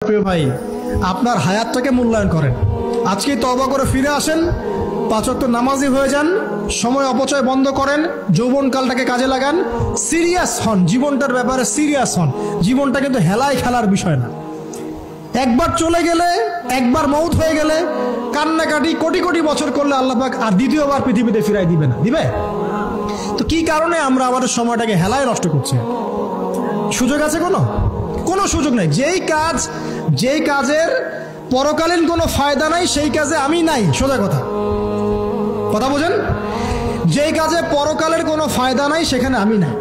প্রিয় ভাই, আপনার হায়াতটাকে মূল্যায়ন করেন। আজকে তওবা করে ফিরে আসেন, 5 ওয়াক্ত নামাজি হয়ে যান, সময় অপচয় বন্ধ করেন, যৌবনকালটাকে কাজে লাগান, সিরিয়াস হন, জীবনটার ব্যাপারে সিরিয়াস হন। জীবনটা কিন্তু হেলায় খেলার বিষয় না। একবার চলে গেলে, একবার মৌত হয়ে গেলে কান্নাকাটি কোটি কোটি বছর করলে আল্লাহ পাক আর দ্বিতীয়বার পৃথিবীতে ফিরাই দিবে না, দিবে? তো কি কারণে আমরা আমাদের সময়টাকে হেলায় নষ্ট করছি? সুযোগ আছে? কোনো সুযোগ নাই। যেই কাজের পরকালীন কোনো ফায়দা নাই সেই কাজে আমি নাই। সোজা কথা বোঝেন? যেই কাজে পরকালের কোনো ফায়দা নাই সেখানে আমি নাই,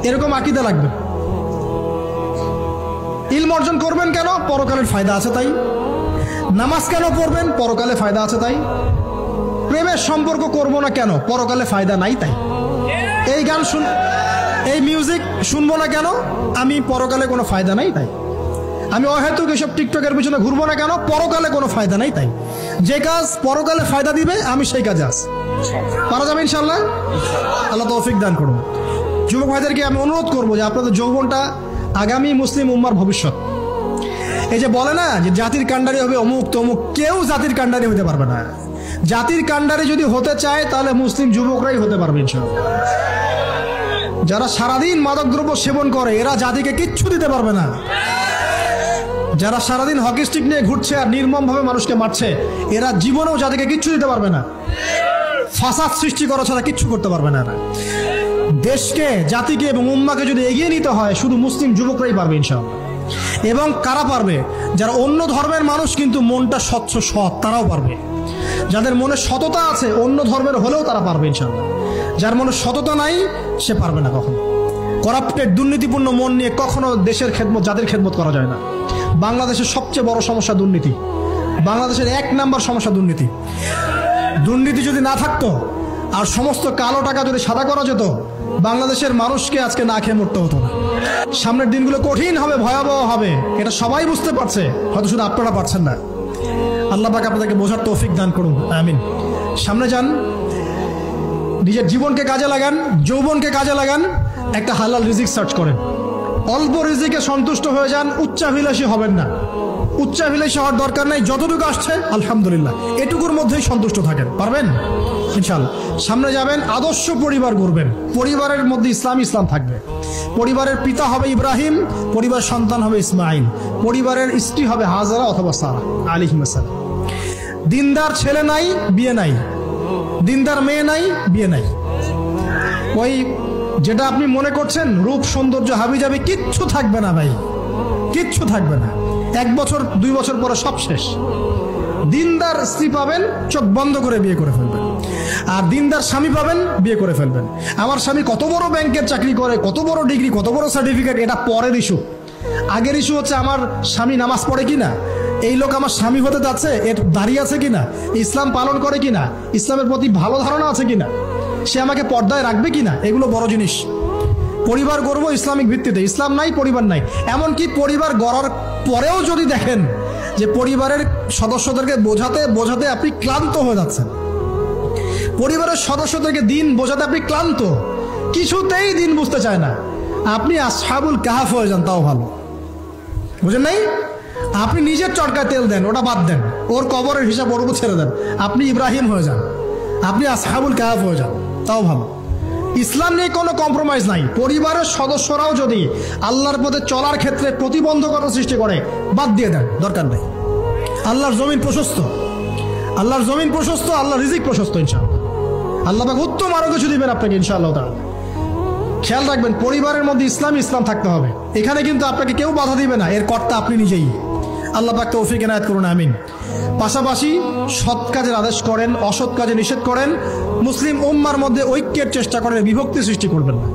এরকম আকীদা লাগবে। ইলম অর্জন করবেন কেন? পরকালের ফায়দা আছে তাই। নামাজ কেন পড়বেন? পরকালে ফায়দা আছে তাই। প্রেমের সম্পর্ক করব না কেন? পরকালে ফায়দা নাই তাই। এই গান এই মিউজিক শুনবো না কেন? আমি পরকালে কোনো ফায়দা নাই তাই। আমি অহেতুক এসব টিকটকের পিছনে ঘুরবো না কেন? পরকালে কোনো ফায়দা নাই তাই। যে কাজ পরকালে ফায়দা দিবে আমি সেই কাজে আছি। পারা যাবে ইনশাল্লাহ? আল্লাহ তৌফিক দান করুন। যুবক ভাইদেরকে আমি অনুরোধ করবো যে আপনাদের যৌবনটা আগামী মুসলিম উম্মার ভবিষ্যৎ। এই যে বলে না যে জাতির কাণ্ডারি হবে অমুক তমুক, কেউ জাতির কাণ্ডারি হতে পারবে না। জাতির কাণ্ডারি যদি হতে চায় তাহলে মুসলিম যুবকরাই হতে পারবে ইনশাআল্লাহ। যারা সারাদিন মাদকদ্রব্য সেবন করে এরা জাতিকে কিচ্ছু দিতে পারবে না। যারা সারাদিন হকি স্টিক নিয়ে ঘুরছে আর নির্মমভাবে মানুষকে মারছে এরা জীবনেও জাতিকে কিচ্ছু দিতে পারবে না। ফাসাদ সৃষ্টি করা ছাড়া কিচ্ছু করতে পারবে না এরা। দেশকে, জাতিকে এবং উম্মাকে যদি এগিয়ে নিতে হয় শুধু মুসলিম যুবকরাই পারবে ইনশাআল্লাহ। এবং কারা পারবে? যারা অন্য ধর্মের মানুষ কিন্তু মনটা স্বচ্ছ সৎ, তারাও পারবে। যাদের মনে সততা আছে অন্য ধর্মের হলেও তারা পারবে ইনশাআল্লাহ। যার মনে সততা নাই সে পারবে না কখনো। করাপ্টেড, দুর্নীতিপূর্ণ মন নিয়ে কখনো দেশের খেদমত, জাতির খেদমত করা যায় না। বাংলাদেশের সবচেয়ে বড় সমস্যা দুর্নীতি। বাংলাদেশের 1 নাম্বার সমস্যা দুর্নীতি। দুর্নীতি যদি না থাকতো আর সমস্ত কালো টাকা যদি সাদা করা যেত বাংলাদেশের মানুষকে আজকে না খেয়ে মরতে হতো না। সামনের দিনগুলো কঠিন হবে, ভয়াবহ হবে, এটা সবাই বুঝতে পারছে, হয়তো শুধু আপনারা পারছেন না। আল্লাহ পাক আপনাদেরকে বোঝার তৌফিক দান করুন, আমিন। সামনে যান, নিজের জীবনকে কাজে লাগান, যৌবনকে কাজে লাগান, একটা হালাল রিজিক সার্চ করেন। অল্প রিজিকে সন্তুষ্ট হয়ে যান, উচ্চাভিলাষী হবেন না। উচ্চাভিলাষী হওয়ার দরকার নাই, যতটুকু আসছে আলহামদুলিল্লাহ, এটুকুর মধ্যেই সন্তুষ্ট থাকেন। পারবেন ইনশাআল্লাহ। সামনে যাবেন, আদর্শ পরিবার গড়বেন। পরিবারের মধ্যে ইসলাম থাকবে। পরিবারের পিতা হবে ইব্রাহিম, পরিবার সন্তান হবে ইসমাইল, পরিবারের স্ত্রী হবে হাজারা অথবা সারা আলাইহিস সালাম। দিনদার ছেলে নাই, বিয়ে নাই। দিনদার মেয়ে নাই, বিয়ে নাই। ওই যেটা আপনি মনে করছেন রূপ সৌন্দর্য হাবিজাবি কিচ্ছু থাকবে না ভাই, কিচ্ছু থাকবে না। 1 বছর 2 বছর পরে সব শেষ। দিনদার স্ত্রী পাবেন, চোখ বন্ধ করে বিয়ে করে ফেলবেন। আর দিনদার স্বামী পাবেন, বিয়ে করে ফেলবেন। আমার স্বামী কত বড় ব্যাংকের চাকরি করে, কত বড় ডিগ্রি, কত বড় সার্টিফিকেট, এটা পরের ইস্যু। আগের ইস্যু হচ্ছে আমার স্বামী নামাজ পড়ে কিনা, এই লোক আমার স্বামী হতে যাচ্ছে, এর দাঁড়িয়ে আছে কিনা, ইসলাম পালন করে কিনা, ইসলামের প্রতি ভালো ধারণা আছে কিনা, সে আমাকে পর্দায় রাখবে কিনা, এগুলো বড় জিনিস। পরিবার গড়বো ইসলামিক ভিত্তিতে। ইসলাম নাই, পরিবার নাই। এমনকি পরিবার গড়ার পরেও যদি দেখেন যে পরিবারের সদস্যদেরকে বোঝাতে আপনি ক্লান্ত হয়ে যাচ্ছেন, পরিবারের সদস্যদেরকে দিন বোঝাতে আপনি ক্লান্ত, কিছুতেই দিন বুঝতে চায় না, আপনি আসহাবুল কাহাফ হয়ে যান, তাও ভালো। বুঝেন নাই? আপনি নিজের চটকায় তেল দেন, ওটা বাদ দেন, ওর কবরের হিসাব ওর উপর ছেড়ে দেন, আপনি ইব্রাহিম হয়ে যান, আপনি আসহাবুল কাহাফ হয়ে যান, তাও ভালো। ইসলাম নিয়ে কোনো কম্প্রোমাইজ নাই। পরিবারের সদস্যরাও যদি আল্লাহর পথে চলার ক্ষেত্রে প্রতিবন্ধকতা সৃষ্টি করে বাদ দিয়ে দেন, দরকার নেই। আল্লাহর জমিন প্রশস্ত, আল্লাহর জমিন প্রশস্ত, আল্লাহর রিজিক প্রশস্ত ইনশাআল্লাহ। আল্লাহ পাক উত্তম আরো কিছু দিবেন আপনাকে ইনশাআল্লাহ তাআলা। খেয়াল রাখবেন, পরিবারের মধ্যে ইসলাম থাকতে হবে। এখানে কিন্তু আপনাকে কেউ বাধা দিবে না, এর কর্তা আপনি নিজেই। আল্লাহ পাক তৌফিক এনায়েত করুন, আমিন। পাশাপাশি সৎ কাজের আদেশ করেন, অসৎ কাজে নিষেধ করেন। মুসলিম উম্মার মধ্যে ঐক্যের চেষ্টা করেন, বিভক্তি সৃষ্টি করবেন না।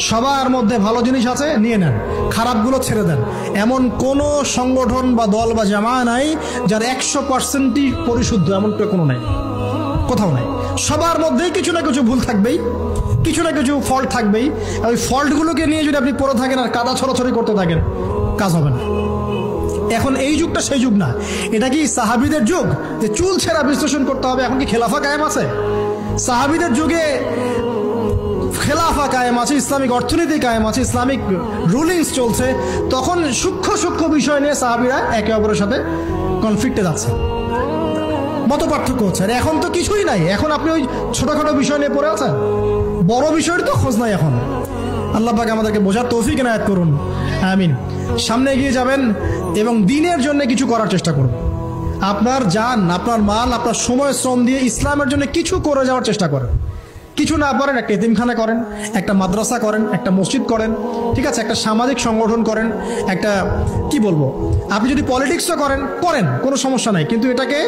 সবার মধ্যে ভালো জিনিস আছে, নিয়ে নেন, খারাপগুলো ছেড়ে দেন। এমন কোন সংগঠন বা দল বা জামায়া নাই যার 100%ই পরিশুদ্ধ, এমন কোনো নাই, কোথাও নাই। সবার মধ্যেই কিছু না কিছু ভুল থাকবেই, কিছু না কিছু ফল্ট থাকবেই। ওই ফল্টগুলোকে নিয়ে যদি আপনি পড়ে থাকেন আর কাদা ছড়াছড়ি করতে থাকেন, কাজ হবে না। এখন এই যুগটা সেই যুগ না। এটা কি সাহাবীদের যুগ যে চুল ছেঁড়া বিশ্লেষণ করতে হবে? এখন কি খেলাফা কায়েম আছে? সাহাবীদের যুগে খেলাফা কায়েম আছে, ইসলামিক অর্থনীতি কায়েম আছে, ইসলামিক রুলিংস চলছে, তখন সূক্ষ্ম সূক্ষ্ম বিষয় নিয়ে সাহাবীরা একে অপরের সাথে কনফ্লিক্টে যাচ্ছে, মত পার্থক্য হচ্ছে। আর এখন তো কিছুই নাই, এখন আপনি ওই ছোটখাটো বিষয় নিয়ে পড়ে আছেন, বড় বিষয়ের তো খোঁজ নাই এখন। আল্লাহ পাক আমাদেরকে বোঝার তৌফিক ইনায়াত করুন, আমিন। সামনে এগিয়ে যাবেন এবং দ্বীনের জন্য কিছু করার চেষ্টা করুন। আপনার জান, আপনার মাল, আপনার সময় শ্রম দিয়ে ইসলামের জন্য কিছু করে যাওয়ার চেষ্টা করেন। কিছু না পারেন একটা এতিমখানা করেন, একটা মাদ্রাসা করেন, একটা মসজিদ করেন, ঠিক আছে, একটা সামাজিক সংগঠন করেন, একটা কি বলবো, আপনি যদি পলিটিক্সও করেন করেন, কোনো সমস্যা নাই, কিন্তু এটাকে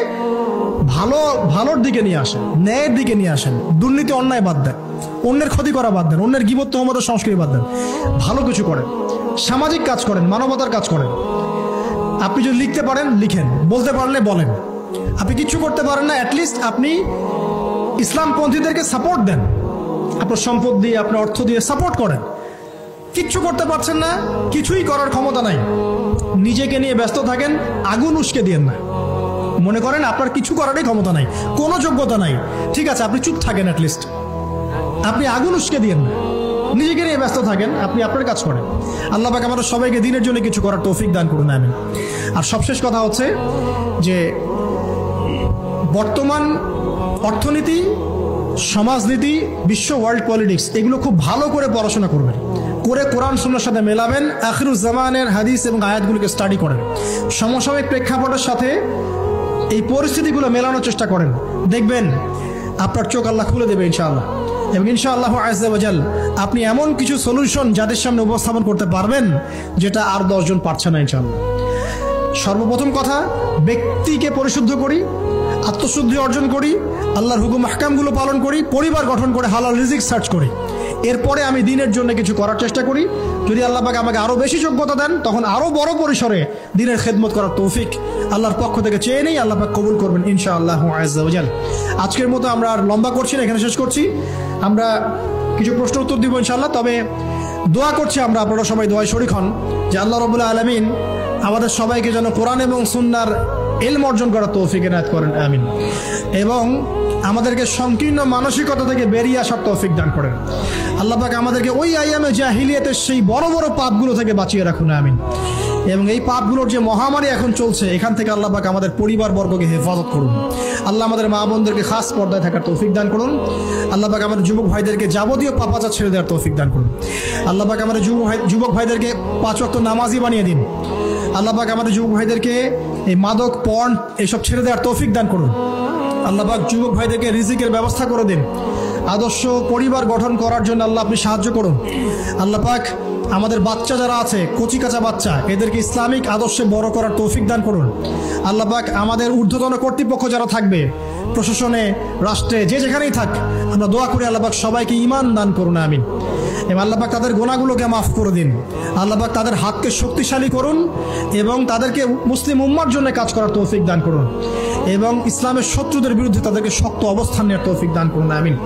ভালোর দিকে নিয়ে আসেন, ন্যায়ের দিকে নিয়ে আসেন। দুর্নীতি অন্যায় বাদ দেন, অন্যের ক্ষতি করা বাদ দেন, অন্যের গীবত তহমতের সংস্কৃতি বাদ দেন, ভালো কিছু করেন, সামাজিক কাজ করেন, মানবতার কাজ করেন। আপনি যদি লিখতে পারেন লিখেন, বলতে পারলে বলেন। আপনি কিচ্ছু করতে পারেন না, অ্যাটলিস্ট আপনি ইসলামপন্থীদেরকে সাপোর্ট দেন, আপনার সম্পদ দিয়ে, আপনার অর্থ দিয়ে সাপোর্ট করেন। কিচ্ছু করতে পারছেন না, কিছুই করার ক্ষমতা নাই, নিজেকে নিয়ে ব্যস্ত থাকেন, আগুন উস্কে দিয়েন না। মনে করেন আপনার কিছু করারই ক্ষমতা নাই, কোনো যোগ্যতা নাই, ঠিক আছে, আপনি চুপ থাকেন, অ্যাটলিস্ট আপনি আগুন উস্কে দিয়েন না, নিজেকে নিয়ে ব্যস্ত থাকেন, আপনি আপনার কাজ করেন। আল্লাহ পাক আমাদের সবাইকে দ্বীনের জন্য কিছু করার তৌফিক দান করুন, আমিন। আর সবশেষ কথা হচ্ছে যে বর্তমান অর্থনীতি, সমাজনীতি, বিশ্ব ওয়ার্ল্ড পলিটিক্স, এগুলো খুব ভালো করে পড়াশোনা করবেন, করে কোরআন সুন্নাহর সাথে মেলাবেন, আখিরুজ্জামানের হাদিস এবং আয়াতগুলোকে স্টাডি করেন, সমসাময়িক প্রেক্ষাপটের সাথে এই পরিস্থিতিগুলো মেলানোর চেষ্টা করেন। দেখবেন আপনার চোখ আল্লাহ খুলে দেবে ইনশাআল্লাহ। এবং ইনশাআল্লাহ আযজা ওয়া জাল আপনি এমন কিছু সলিউশন যাদের সামনে উপস্থাপন করতে পারবেন যেটা আর 10 জন পারছে না ইনশাআল্লাহ। সর্বপ্রথম কথা, ব্যক্তিকে পরিশুদ্ধ করি, আত্মশুদ্ধি অর্জন করি, আল্লাহর হুকুম আহকামগুলো পালন করি, পরিবার গঠন করে হালাল রিজিক সার্চ করি, এরপরে আমি দ্বীনের জন্য কিছু করার চেষ্টা করি। যদি আল্লাহ পাক আমাকে আরো বেশি যোগ্যতা দেন, তখন আরো বড় পরিসরে দ্বীনের খেদমত করার তৌফিক আল্লাহর পক্ষ থেকে চেয়ে নেই, আল্লাহ পাক কবুল করবেন ইনশাআল্লাহ আযজা ওয়া জাল। আজকের মতো আমরা আর লম্বা করছি না, এখানে শেষ করছি। আমরা কিছু প্রশ্ন উত্তর দিব ইনশাআল্লাহ, তবে দোয়া করছি আমরা, আপনারা সবাই দোয়ায় শরীক হন যে আল্লাহ রাব্বুল আলামিন আমাদের সবাইকে যেন কোরআন এবং সুন্নাহর ইলম অর্জন করার তৌফিক ইনায়াত করেন, আমিন। এবং আমাদেরকে সংকীর্ণ মানসিকতা থেকে বেরিয়ে আসার তৌফিক দান করেন। আল্লাহ পাক আমাদেরকে ওই আইয়ামে জাহিলিয়াতের সেই বড় বড় পাপগুলো থেকে বাঁচিয়ে রাখুন, আমিন। এবং এই পাপগুলোর যে মহামারী এখন চলছে, এখান থেকে আল্লাহ পাক আমাদের পরিবারবর্গকে হেফাজত করুন। আল্লাহ আমাদের মা বোনদেরকে খাস পর্দায় থাকার তৌফিক দান করুন। আল্লাহ পাক আমাদের যুবক ভাইদেরকে যাবতীয় পাপাচার ছেড়ে দেওয়ার তৌফিক দান করুন। আল্লাহ পাক আমাদের যুবক ভাইদেরকে 5 ওয়াক্ত নামাজি বানিয়ে দিন। আল্লাহ পাক আমাদের যুবক ভাইদেরকে এই মাদক, পর্ন এসব ছেড়ে দেওয়ার তৌফিক দান করুন। আল্লাহ পাক যুবক ভাইদেরকে রিজিকের ব্যবস্থা করে দিন। আদর্শ পরিবার গঠন করার জন্য আল্লাহ আপনি সাহায্য করুন। আল্লাহ পাক আমাদের বাচ্চা যারা আছে, কচি কাঁচা বাচ্চা, এদেরকে ইসলামিক আদর্শে বড় করার তৌফিক দান করুন। আল্লাহ পাক আমাদের ঊর্ধ্বতন কর্তৃপক্ষ যারা থাকবে, প্রশাসনে, রাষ্ট্রে, যে যেখানেই থাক, আমরা দোয়া করি আল্লাহ পাক সবাইকে ঈমান দান করুন, আমিন। এবং আল্লাহ পাক তাদের গুনাহগুলোকে মাফ করে দিন। আল্লাহ পাক তাদের হাতকে শক্তিশালী করুন এবং তাদেরকে মুসলিম উম্মার জন্য কাজ করার তৌফিক দান করুন এবং ইসলামের শত্রুদের বিরুদ্ধে তাদেরকে শক্ত অবস্থান নেওয়ার তৌফিক দান করুন, আমিন।